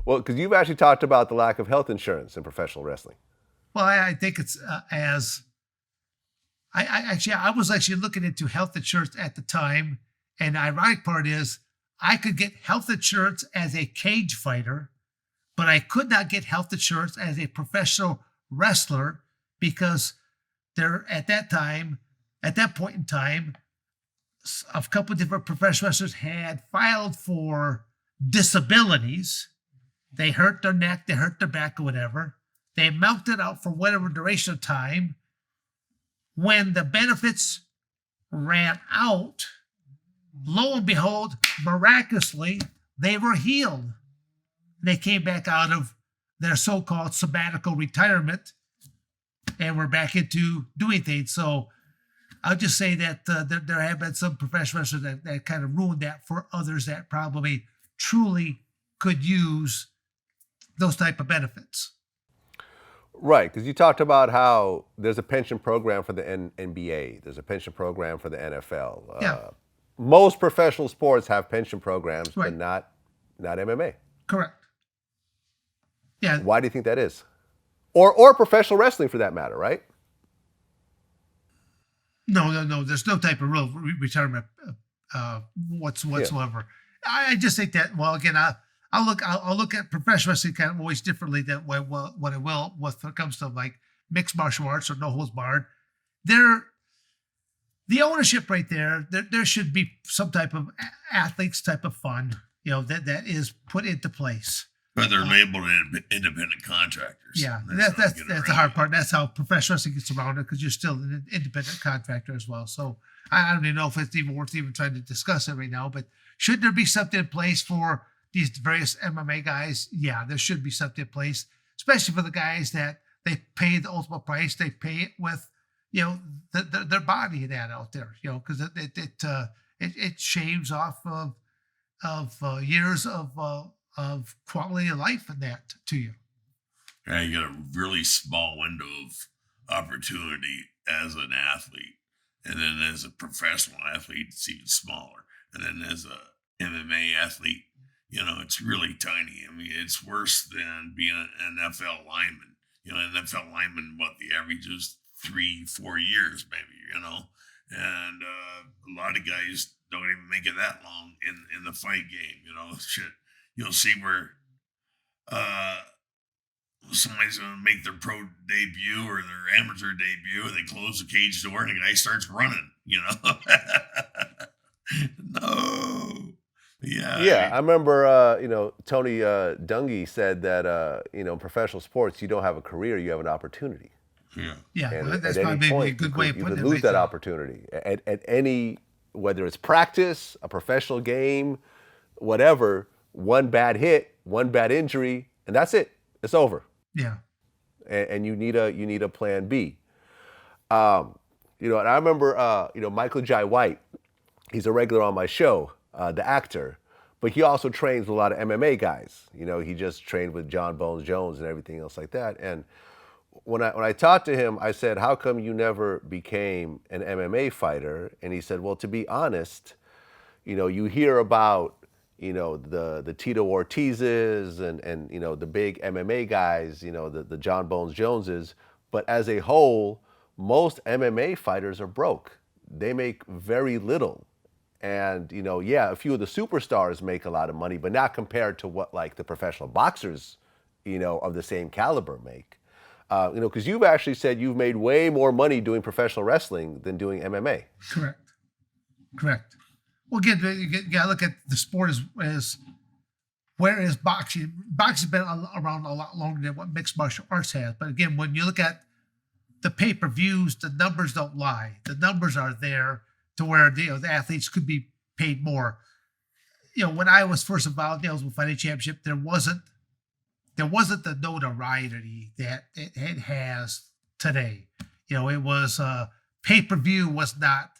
Well, because you've actually talked about the lack of health insurance in professional wrestling. Well, I think it's I was actually looking into health insurance at the time, and the ironic part is I could get health insurance as a cage fighter, but I could not get health insurance as a professional wrestler because there at that point in time, a couple of different professional wrestlers had filed for disabilities. They hurt their neck, they hurt their back, or whatever. They milked it out for whatever duration of time. When the benefits ran out, lo and behold, miraculously, they were healed. They came back out of their so-called sabbatical retirement and were back into doing things. So I'll just say that there have been some professional wrestlers that kind of ruined that for others that probably truly could use those type of benefits. Right, because you talked about how there's a pension program for the NBA. There's a pension program for the NFL. Yeah. Most professional sports have pension programs, Right. but not MMA. Correct. Yeah. Why do you think that is? Or professional wrestling for that matter, right? No. There's no type of real retirement whatsoever. Yeah. I just think that, well, again, I'll look at professional wrestling kind of always differently than what I will when it comes to like mixed martial arts or no holds barred. The ownership right there should be some type of athletes type of fund, that is put into place. But they're labeled independent contractors. Yeah, that's the hard part. That's how professional wrestling gets around it because you're still an independent contractor as well. So I don't even know if it's even worth even trying to discuss it right now. But should there be something in place for these various MMA guys? Yeah, there should be something in place, especially for the guys that they pay the ultimate price. They pay it with, their body and that out there, because it shaves off of years of quality of life and that to you. Yeah, you got a really small window of opportunity as an athlete, and then as a professional athlete, it's even smaller, and then as a MMA athlete, it's really tiny. I mean, it's worse than being an NFL lineman. An NFL lineman, the average is 3-4 years, maybe, and a lot of guys don't even make it that long in the fight game, shit. You'll see where somebody's going to make their pro debut or their amateur debut, and they close the cage door, and the guy starts running, No. Yeah. I remember, Tony Dungy said that, in professional sports, you don't have a career, you have an opportunity. Yeah, and that's at probably any point, a good way of you putting could it. lose that opportunity at any, whether it's practice, a professional game, whatever. One bad hit, one bad injury, and that's it. It's over. Yeah. And you need a plan B. And I remember, Michael Jai White. He's a regular on my show, the actor, but he also trains with a lot of MMA guys. He just trained with John Bones Jones and everything else like that. And when I talked to him, I said, "How come you never became an MMA fighter?" And he said, "Well, to be honest, you hear about." The Tito Ortizes and the big MMA guys, the John Bones Joneses. But as a whole, most MMA fighters are broke. They make very little. And, a few of the superstars make a lot of money, but not compared to what like the professional boxers, of the same caliber make. Because you've actually said you've made way more money doing professional wrestling than doing MMA. Correct. Well, again, you got to look at the sport as where is boxing? Boxing's been around a lot longer than what mixed martial arts has. But again, when you look at the pay-per-views, the numbers don't lie. The numbers are there to where the athletes could be paid more. When I was first involved in the Ultimate Fighting Championship, there wasn't the notoriety that it has today. It was pay-per-view was not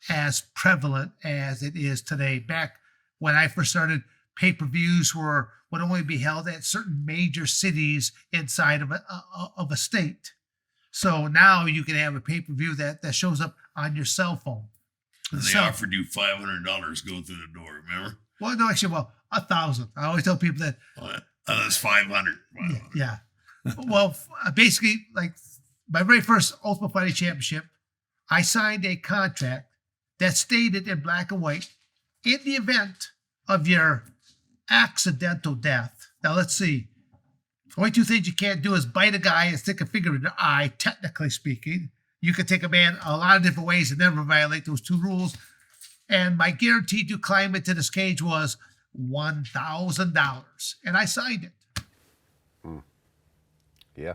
as prevalent as it is today. Back when I first started, pay-per-views would only be held at certain major cities inside of a state. So now you can have a pay-per-view that shows up on your cell phone. And they offered you $500 going through the door, remember? Well, no, actually, $1,000. I always tell people that That's 500. Yeah. Well, basically, like my very first Ultimate Fighting Championship, I signed a contract that stated in black and white, in the event of your accidental death. Now, let's see. Only two things you can't do is bite a guy and stick a finger in the eye, technically speaking. You can take a man a lot of different ways and never violate those two rules. And my guarantee to climb into this cage was $1,000. And I signed it. Yeah.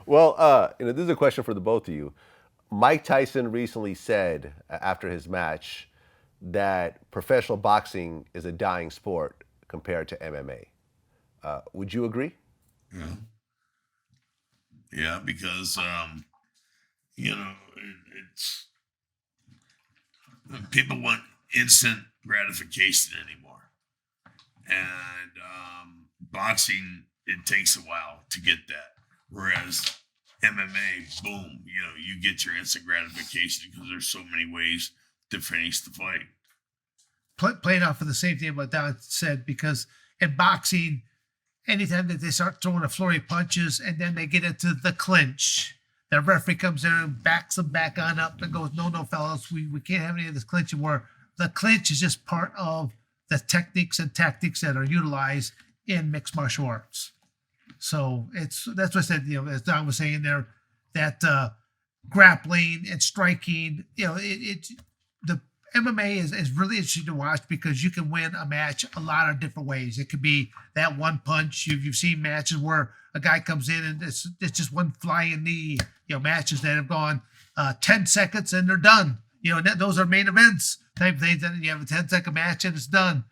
Well, this is a question for the both of you. Mike Tyson recently said after his match that professional boxing is a dying sport compared to MMA. Would you agree? Yeah. Yeah, because it's people want instant gratification anymore, and boxing, it takes a while to get that. Whereas MMA, boom, you get your instant gratification because there's so many ways to finish the fight. Playing off of the same thing what Don said, because in boxing, anytime that they start throwing a flurry of punches and then they get into the clinch, the referee comes in and backs them back on up and goes, no, fellas, we can't have any of this clinching, where the clinch is just part of the techniques and tactics that are utilized in mixed martial arts. So that's what I said, as Don was saying there, that grappling and striking, the MMA is really interesting to watch because you can win a match a lot of different ways. It could be that one punch. You've seen matches where a guy comes in and it's just one flying knee. Matches that have gone 10 seconds and they're done. Those are main events type things. And you have a 10-second match and it's done.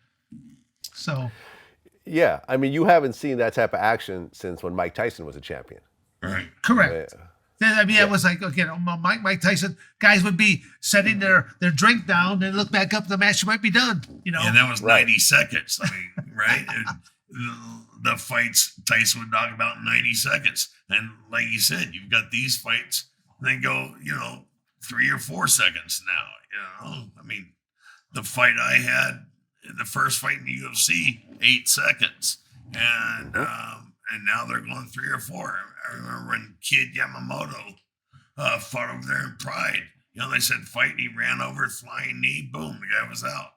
So, yeah, I mean, you haven't seen that type of action since when Mike Tyson was a champion. Right. Correct. I mean, it was like, Mike Tyson, guys would be setting their drink down and look back up, the match might be done, And that was 90 seconds. I mean, right? And the fights Tyson would knock about in 90 seconds. And like you said, you've got these fights, they go, 3 or 4 seconds now, I mean, the fight I had, the first fight in the UFC, 8 seconds. And now they're going 3 or 4. I remember when Kid Yamamoto fought over there in Pride. They said fight, and he ran over, flying knee, boom, the guy was out.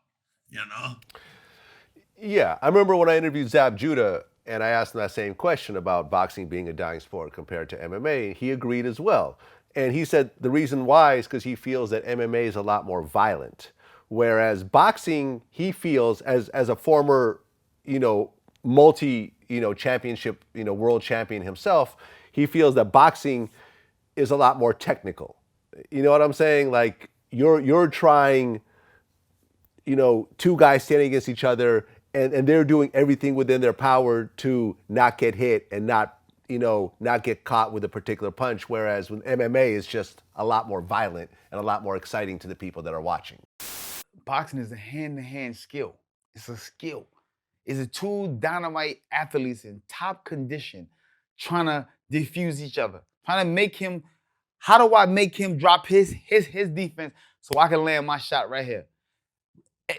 Yeah, I remember when I interviewed Zab Judah and I asked him that same question about boxing being a dying sport compared to MMA. He agreed as well. And he said the reason why is because he feels that MMA is a lot more violent. Whereas boxing, he feels as a former, multi, championship, world champion himself, he feels that boxing is a lot more technical. You know what I'm saying? Like you're trying, two guys standing against each other and they're doing everything within their power to not get hit and not get caught with a particular punch. Whereas with MMA is just a lot more violent and a lot more exciting to the people that are watching. Boxing is a hand-to-hand skill. It's a skill. It's a two dynamite athletes in top condition trying to diffuse each other, trying to make him, how do I make him drop his defense so I can land my shot right here?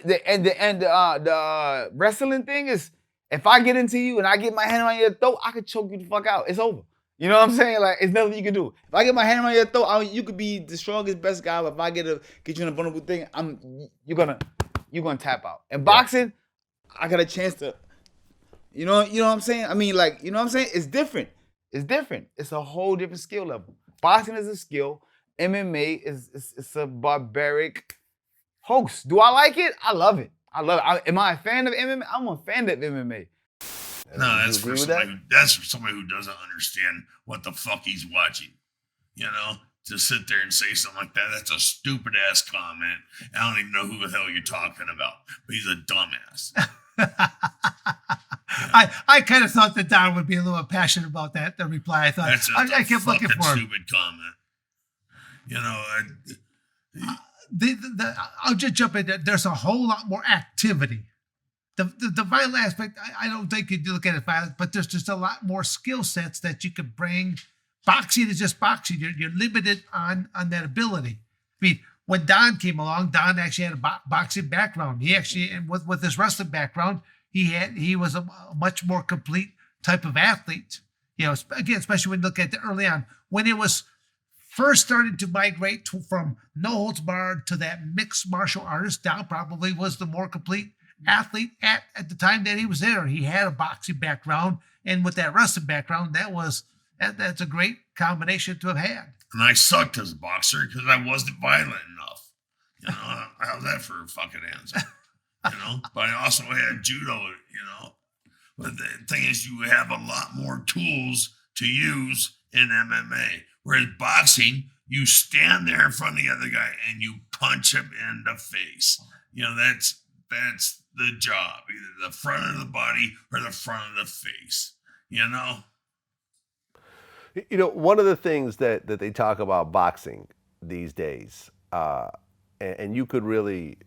The wrestling thing is, if I get into you and I get my hand on your throat, I could choke you the fuck out. It's over. You know what I'm saying? Like, it's nothing you can do. If I get my hand on your throat, you could be the strongest, best guy, but if I get you in a vulnerable thing, you're gonna tap out. And boxing, I got a chance to, you know what I'm saying? I mean, like, you know what I'm saying? It's different. It's different. It's a whole different skill level. Boxing is a skill. MMA is a barbaric hoax. Do I like it? I love it. Am I a fan of MMA? I'm a fan of MMA. No, that's for somebody who doesn't understand what the fuck he's watching. To sit there and say something like that, that's a stupid ass comment. I don't even know who the hell you're talking about, but he's a dumbass. I kind of thought that Don would be a little passionate about that. The reply, I thought I kept looking for him. Stupid comment. I'll just jump in. There's a whole lot more activity. The violent aspect, I don't think you look at it violent, but there's just a lot more skill sets that you could bring. Boxing is just boxing. You're limited on that ability. I mean, when Don came along, Don actually had a boxing background. He actually, and with his wrestling background, he was a much more complete type of athlete. You know, again, especially when you look at the early on when it was first started to migrate from no holds barred to that mixed martial artist. Dow probably was the more complete athlete at the time that he was there. He had a boxing background, and with that wrestling background, that's a great combination to have had. And I sucked as a boxer because I wasn't violent enough. You know, how's that for a fucking answer? You know, but I also had judo, you know. But the thing is, you have a lot more tools to use in MMA. Whereas boxing, you stand there in front of the other guy and you punch him in the face. You know, that's the job, either the front of the body or the front of the face, you know? You know, one of the things that they talk about boxing these days, and you could really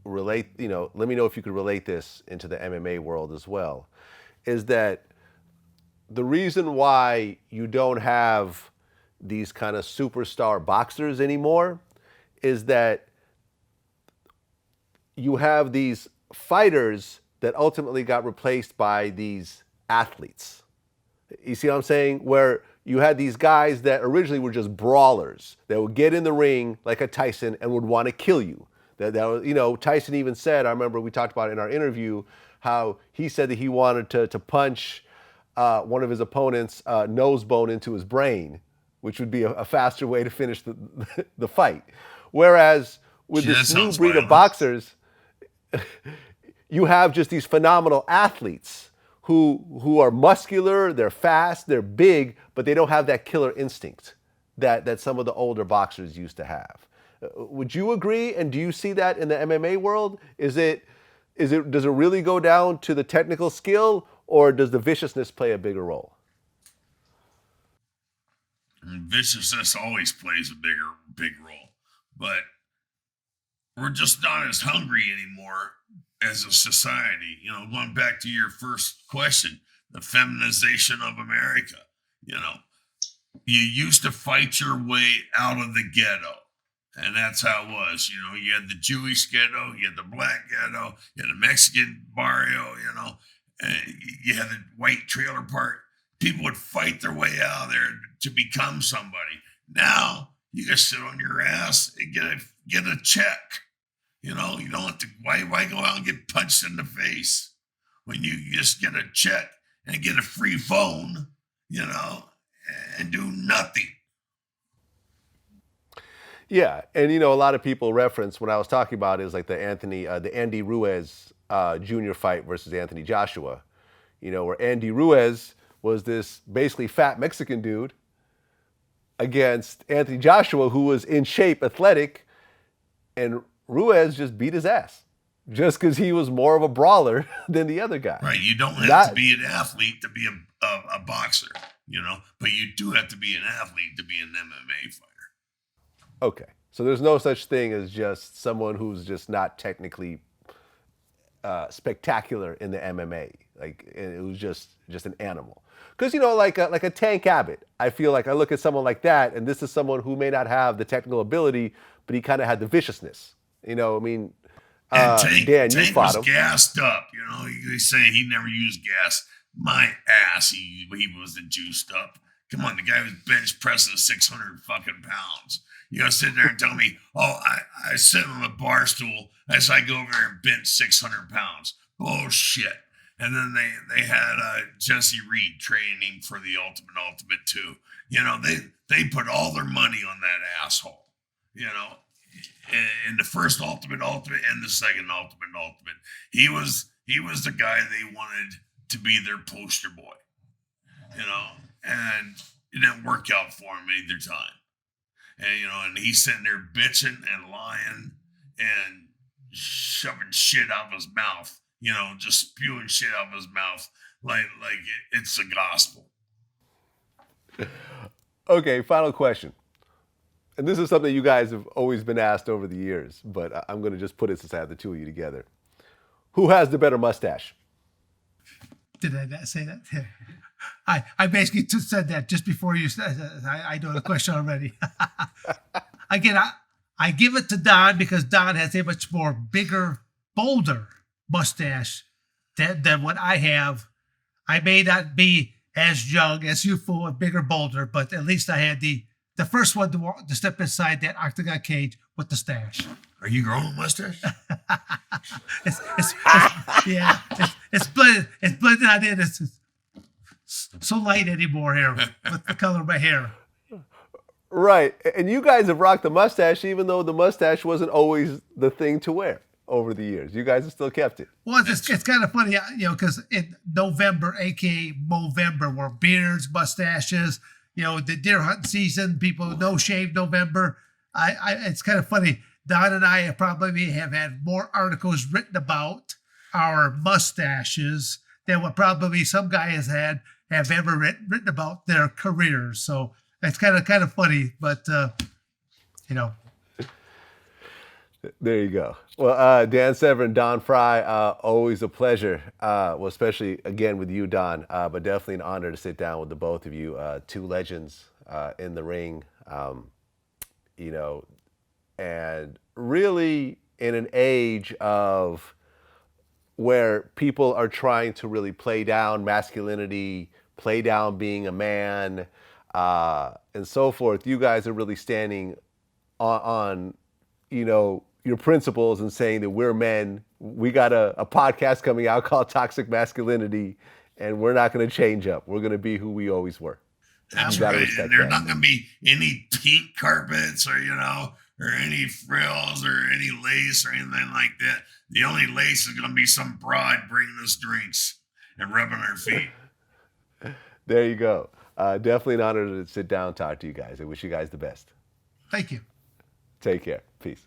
relate, you know, let me know if you could relate this into the MMA world as well, is that the reason why you don't have these kind of superstar boxers anymore is that you have these fighters that ultimately got replaced by these athletes. You see what I'm saying? Where you had these guys that originally were just brawlers that would get in the ring like a Tyson and would want to kill you. That was, you know, Tyson even said, I remember we talked about it in our interview, how he said that he wanted to punch one of his opponent's nose bone into his brain, which would be a faster way to finish the fight. Whereas with this new breed of boxers, you have just these phenomenal athletes who are muscular, they're fast, they're big, but they don't have that killer instinct that some of the older boxers used to have. Would you agree? And do you see that in the MMA world? Does it really go down to the technical skill, or does the viciousness play a bigger role? Viciousness always plays a big role, but we're just not as hungry anymore as a society. You know, going back to your first question, the feminization of America. You know, you used to fight your way out of the ghetto. And that's how it was. You know, you had the Jewish ghetto, you had the black ghetto, you had the Mexican barrio, you know, you had the white trailer park. People would fight their way out of there to become somebody. Now you can sit on your ass and get a check. You know, you don't have to, why go out and get punched in the face when you just get a check and get a free phone, you know, and do nothing. Yeah, and you know, a lot of people reference when I was talking about it is like the Andy Ruiz Jr. fight versus Anthony Joshua. You know, where Andy Ruiz was this basically fat Mexican dude against Anthony Joshua, who was in shape, athletic, and Ruiz just beat his ass just because he was more of a brawler than the other guy. Right, you don't have to be an athlete to be a boxer, you know, but you do have to be an athlete to be an MMA fighter. Okay, so there's no such thing as just someone who's just not technically spectacular in the MMA. Like it was just an animal. Because you know, like a Tank Abbott, I feel like I look at someone like that, and this is someone who may not have the technical ability, but he kind of had the viciousness. You know, I mean, Dan, you fought him. Tank was gassed up. You know, they say he never used gas. My ass, he wasn't juiced up. Come on, the guy was bench pressing 600 fucking pounds. You know, sit there and tell me, oh, I sit on a bar stool as I go over there and bench 600 pounds. Bullshit. And then they had Jesse Reed training for the Ultimate too. You know, they put all their money on that asshole. You know, in the first Ultimate and the second Ultimate. He was the guy they wanted to be their poster boy. You know, and it didn't work out for him either time. And, you know, and he's sitting there bitching and lying and shoving shit out of his mouth, you know, just spewing shit out of his mouth like it's the gospel. Okay, final question. And this is something you guys have always been asked over the years, but I'm going to just put it since I have the two of you together. Who has the better mustache? Did I not say that? I basically just said that just before you said that. I know the question already. Again, I give it to Don because Don has a much more bigger, bolder mustache. than what I have. I may not be as young, as youthful, and bigger, bolder, but at least I had the first one to step inside that octagon cage with the stash. Are you growing a mustache? It's blended. It's blended on in. It's so light anymore here with the color of my hair. Right. And you guys have rocked the mustache, even though the mustache wasn't always the thing to wear over the years. You guys have still kept it. Well, it's kind of funny, because in November, aka Movember, were beards, mustaches, the deer hunting season, people no shave November. It's kind of funny. Don and I probably have had more articles written about our mustaches than what probably some guy have ever written about their careers. So it's kind of funny, but There you go. Well, Dan Severn, Don Frye, always a pleasure. Well, especially again with you, Don, but definitely an honor to sit down with the both of you, two legends in the ring, and really in an age of where people are trying to really play down masculinity, play down being a man, and so forth. You guys are really standing on your principles and saying that we're men. We got a podcast coming out called Toxic Masculinity, and we're not going to change up. We're going to be who we always were. That's right. And there's not going to be any pink carpets or any frills or any lace or anything like that. The only lace is going to be some broad bringing us drinks and rubbing our feet. There you go. Definitely an honor to sit down and talk to you guys. I wish you guys the best. thank you. Take care. Peace.